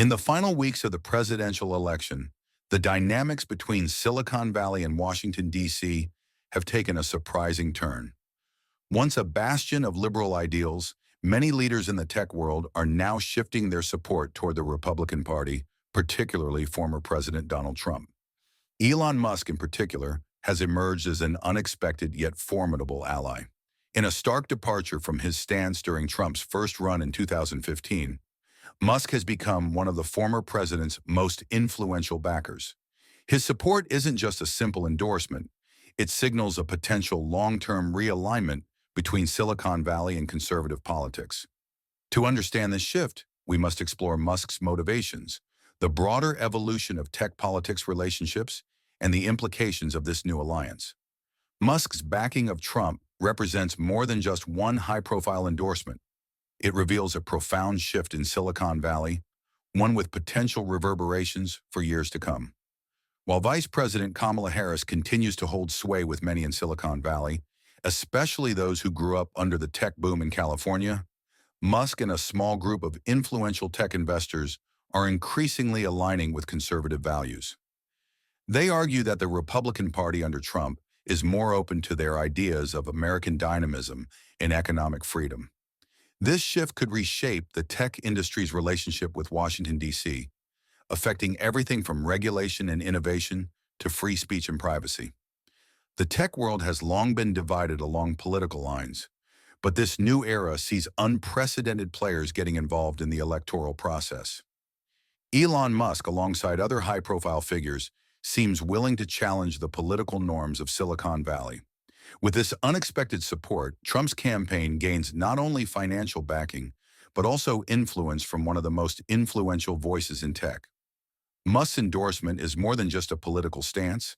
In the final weeks of the presidential election, the dynamics between Silicon Valley and Washington, D.C. have taken a surprising turn. Once a bastion of liberal ideals, many leaders in the tech world are now shifting their support toward the Republican Party, particularly former President Donald Trump. Elon Musk, in particular, has emerged as an unexpected yet formidable ally. In a stark departure from his stance during Trump's first run in 2015, Musk has become one of the former president's most influential backers. His support isn't just a simple endorsement. It signals a potential long-term realignment between Silicon Valley and conservative politics. To understand this shift, we must explore Musk's motivations, the broader evolution of tech politics relationships, and the implications of this new alliance. Musk's backing of Trump represents more than just one high-profile endorsement. It reveals a profound shift in Silicon Valley, one with potential reverberations for years to come. While Vice President Kamala Harris continues to hold sway with many in Silicon Valley, especially those who grew up under the tech boom in California, Musk and a small group of influential tech investors are increasingly aligning with conservative values. They argue that the Republican Party under Trump is more open to their ideas of American dynamism and economic freedom. This shift could reshape the tech industry's relationship with Washington, D.C., affecting everything from regulation and innovation to free speech and privacy. The tech world has long been divided along political lines, but this new era sees unprecedented players getting involved in the electoral process. Elon Musk, alongside other high-profile figures, seems willing to challenge the political norms of Silicon Valley. With this unexpected support, Trump's campaign gains not only financial backing, but also influence from one of the most influential voices in tech. Musk's endorsement is more than just a political stance.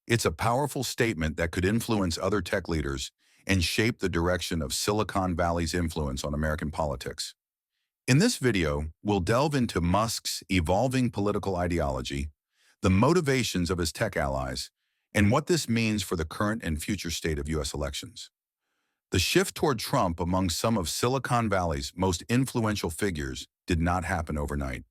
It's a powerful statement that could influence other tech leaders and shape the direction of Silicon Valley's influence on American politics. In this video, we'll delve into Musk's evolving political ideology, the motivations of his tech allies, and what this means for the current and future state of U.S. elections. The shift toward Trump among some of Silicon Valley's most influential figures did not happen overnight.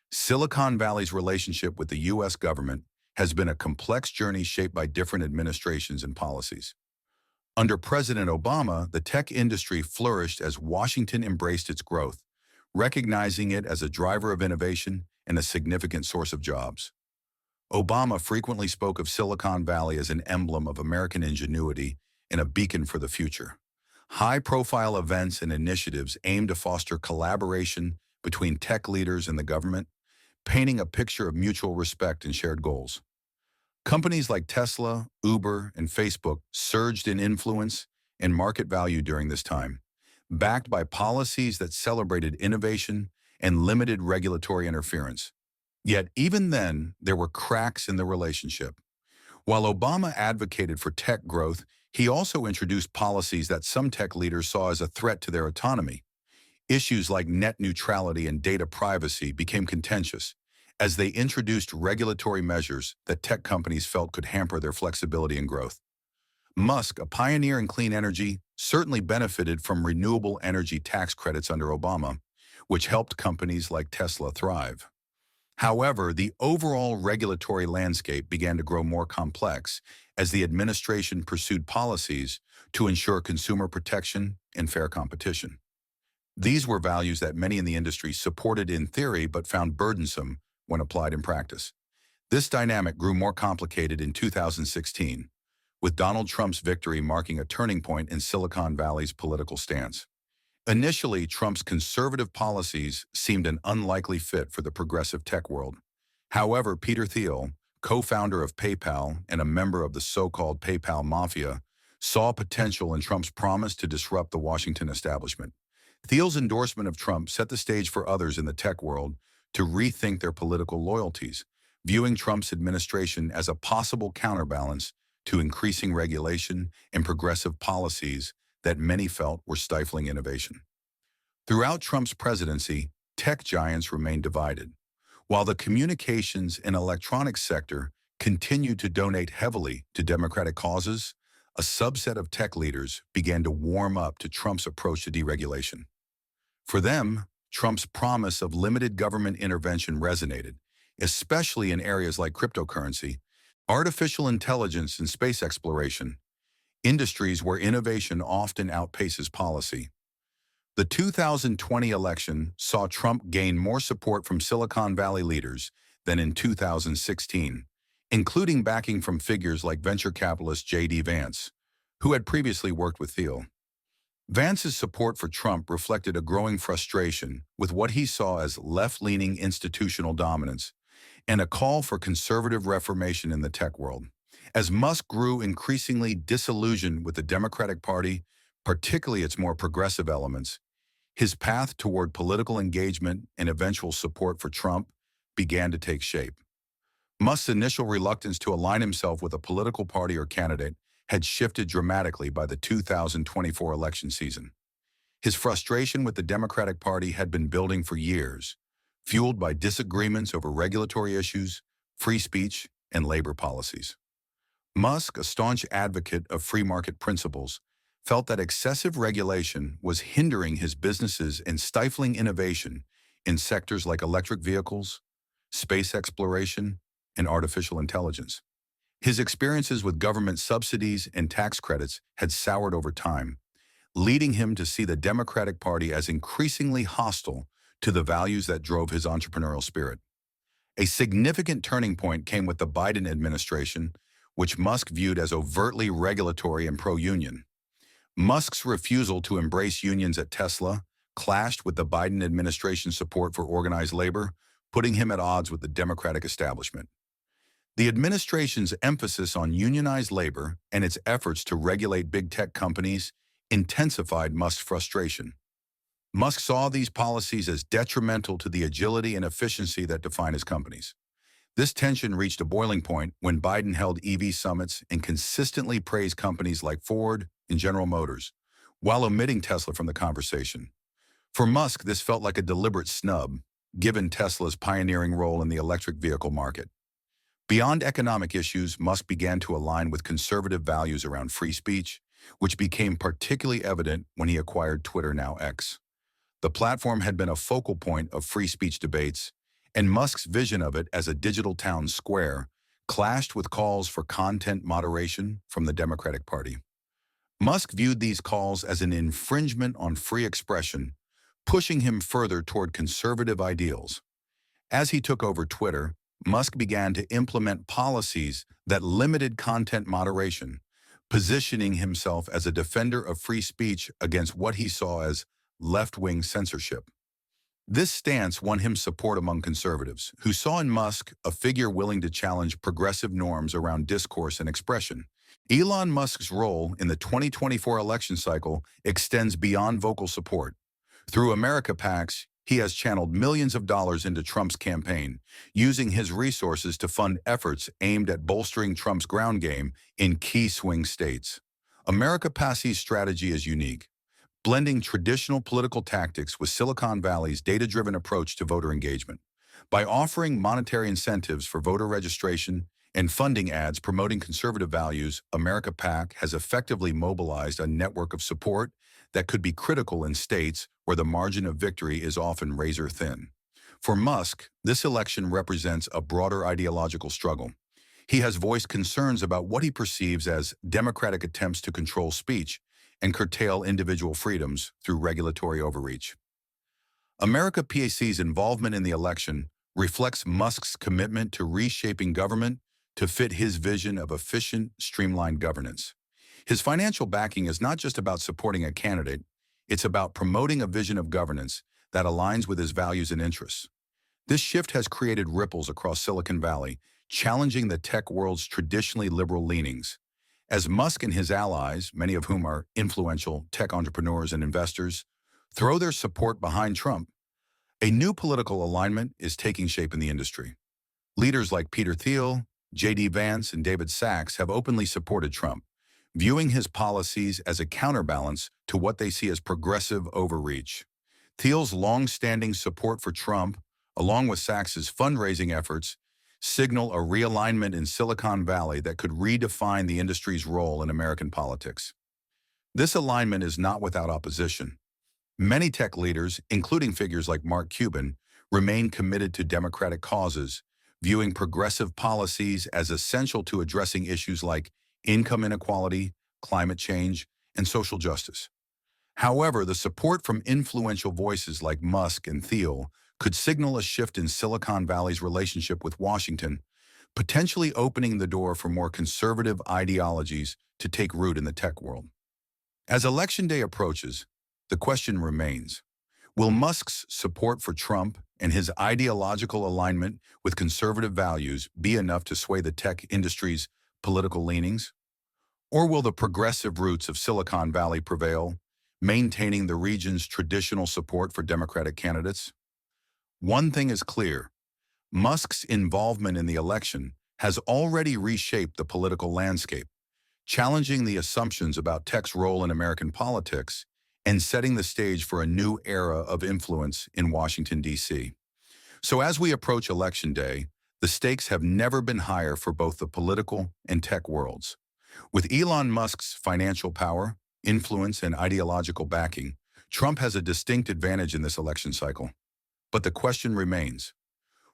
Silicon Valley's relationship with the U.S. government has been a complex journey shaped by different administrations and policies. Under President Obama, the tech industry flourished as Washington embraced its growth, recognizing it as a driver of innovation and a significant source of jobs. Obama frequently spoke of Silicon Valley as an emblem of American ingenuity and a beacon for the future. High-profile events and initiatives aim to foster collaboration between tech leaders and the government, painting a picture of mutual respect and shared goals. Companies like Tesla, Uber, and Facebook surged in influence and market value during this time, backed by policies that celebrated innovation and limited regulatory interference. Yet even then, there were cracks in the relationship. While Obama advocated for tech growth, he also introduced policies that some tech leaders saw as a threat to their autonomy. Issues like net neutrality and data privacy became contentious as they introduced regulatory measures that tech companies felt could hamper their flexibility and growth. Musk, a pioneer in clean energy, certainly benefited from renewable energy tax credits under Obama, which helped companies like Tesla thrive. However, the overall regulatory landscape began to grow more complex as the administration pursued policies to ensure consumer protection and fair competition. These were values that many in the industry supported in theory but found burdensome when applied in practice. This dynamic grew more complicated in 2016, with Donald Trump's victory marking a turning point in Silicon Valley's political stance. Initially, Trump's conservative policies seemed an unlikely fit for the progressive tech world. However, Peter Thiel, co-founder of PayPal and a member of the so-called PayPal Mafia, saw potential in Trump's promise to disrupt the Washington establishment. Thiel's endorsement of Trump set the stage for others in the tech world to rethink their political loyalties, viewing Trump's administration as a possible counterbalance to increasing regulation and progressive policies that many felt were stifling innovation. Throughout Trump's presidency, tech giants remained divided. While the communications and electronics sector continued to donate heavily to democratic causes, a subset of tech leaders began to warm up to Trump's approach to deregulation. For them, Trump's promise of limited government intervention resonated, especially in areas like cryptocurrency, artificial intelligence, and space exploration, industries where innovation often outpaces policy. The 2020 election saw Trump gain more support from Silicon Valley leaders than in 2016, including backing from figures like venture capitalist J.D. Vance, who had previously worked with Thiel. Vance's support for Trump reflected a growing frustration with what he saw as left-leaning institutional dominance and a call for conservative reformation in the tech world. As Musk grew increasingly disillusioned with the Democratic Party, particularly its more progressive elements, his path toward political engagement and eventual support for Trump began to take shape. Musk's initial reluctance to align himself with a political party or candidate had shifted dramatically by the 2024 election season. His frustration with the Democratic Party had been building for years, fueled by disagreements over regulatory issues, free speech, and labor policies. Musk, a staunch advocate of free market principles, felt that excessive regulation was hindering his businesses and stifling innovation in sectors like electric vehicles, space exploration, and artificial intelligence. His experiences with government subsidies and tax credits had soured over time, leading him to see the Democratic Party as increasingly hostile to the values that drove his entrepreneurial spirit. A significant turning point came with the Biden administration, which Musk viewed as overtly regulatory and pro-union. Musk's refusal to embrace unions at Tesla clashed with the Biden administration's support for organized labor, putting him at odds with the Democratic establishment. The administration's emphasis on unionized labor and its efforts to regulate big tech companies intensified Musk's frustration. Musk saw these policies as detrimental to the agility and efficiency that define his companies. This tension reached a boiling point when Biden held EV summits and consistently praised companies like Ford and General Motors, while omitting Tesla from the conversation. For Musk, this felt like a deliberate snub, given Tesla's pioneering role in the electric vehicle market. Beyond economic issues, Musk began to align with conservative values around free speech, which became particularly evident when he acquired Twitter, now X. The platform had been a focal point of free speech debates, and Musk's vision of it as a digital town square clashed with calls for content moderation from the Democratic Party. Musk viewed these calls as an infringement on free expression, pushing him further toward conservative ideals. As he took over Twitter, Musk began to implement policies that limited content moderation, positioning himself as a defender of free speech against what he saw as left-wing censorship. This stance won him support among conservatives, who saw in Musk a figure willing to challenge progressive norms around discourse and expression. Elon Musk's role in the 2024 election cycle extends beyond vocal support. Through America PACs, he has channeled millions of dollars into Trump's campaign, using his resources to fund efforts aimed at bolstering Trump's ground game in key swing states. America PAC's strategy is unique, blending traditional political tactics with Silicon Valley's data-driven approach to voter engagement. By offering monetary incentives for voter registration and funding ads promoting conservative values, America PAC has effectively mobilized a network of support that could be critical in states where the margin of victory is often razor-thin. For Musk, this election represents a broader ideological struggle. He has voiced concerns about what he perceives as Democratic attempts to control speech and curtail individual freedoms through regulatory overreach. America PAC's involvement in the election reflects Musk's commitment to reshaping government to fit his vision of efficient, streamlined governance. His financial backing is not just about supporting a candidate, it's about promoting a vision of governance that aligns with his values and interests. This shift has created ripples across Silicon Valley, challenging the tech world's traditionally liberal leanings. As Musk and his allies, many of whom are influential tech entrepreneurs and investors, throw their support behind Trump, a new political alignment is taking shape in the industry. Leaders like Peter Thiel, J.D. Vance, and David Sachs have openly supported Trump, viewing his policies as a counterbalance to what they see as progressive overreach. Thiel's long-standing support for Trump, along with Sachs's fundraising efforts, signal a realignment in Silicon Valley that could redefine the industry's role in American politics. This alignment is not without opposition. Many tech leaders, including figures like Mark Cuban, remain committed to democratic causes, viewing progressive policies as essential to addressing issues like income inequality, climate change, and social justice. However, the support from influential voices like Musk and Thiel could signal a shift in Silicon Valley's relationship with Washington, potentially opening the door for more conservative ideologies to take root in the tech world. As Election Day approaches, the question remains, will Musk's support for Trump and his ideological alignment with conservative values be enough to sway the tech industry's political leanings? Or will the progressive roots of Silicon Valley prevail, maintaining the region's traditional support for Democratic candidates? One thing is clear, Musk's involvement in the election has already reshaped the political landscape, challenging the assumptions about tech's role in American politics and setting the stage for a new era of influence in Washington, D.C. So as we approach Election Day, the stakes have never been higher for both the political and tech worlds. With Elon Musk's financial power, influence, and ideological backing, Trump has a distinct advantage in this election cycle. But the question remains,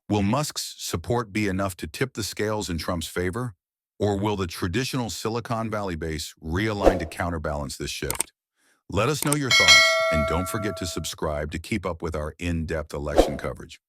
will Musk's support be enough to tip the scales in Trump's favor? Or will the traditional Silicon Valley base realign to counterbalance this shift? Let us know your thoughts, and don't forget to subscribe to keep up with our in-depth election coverage.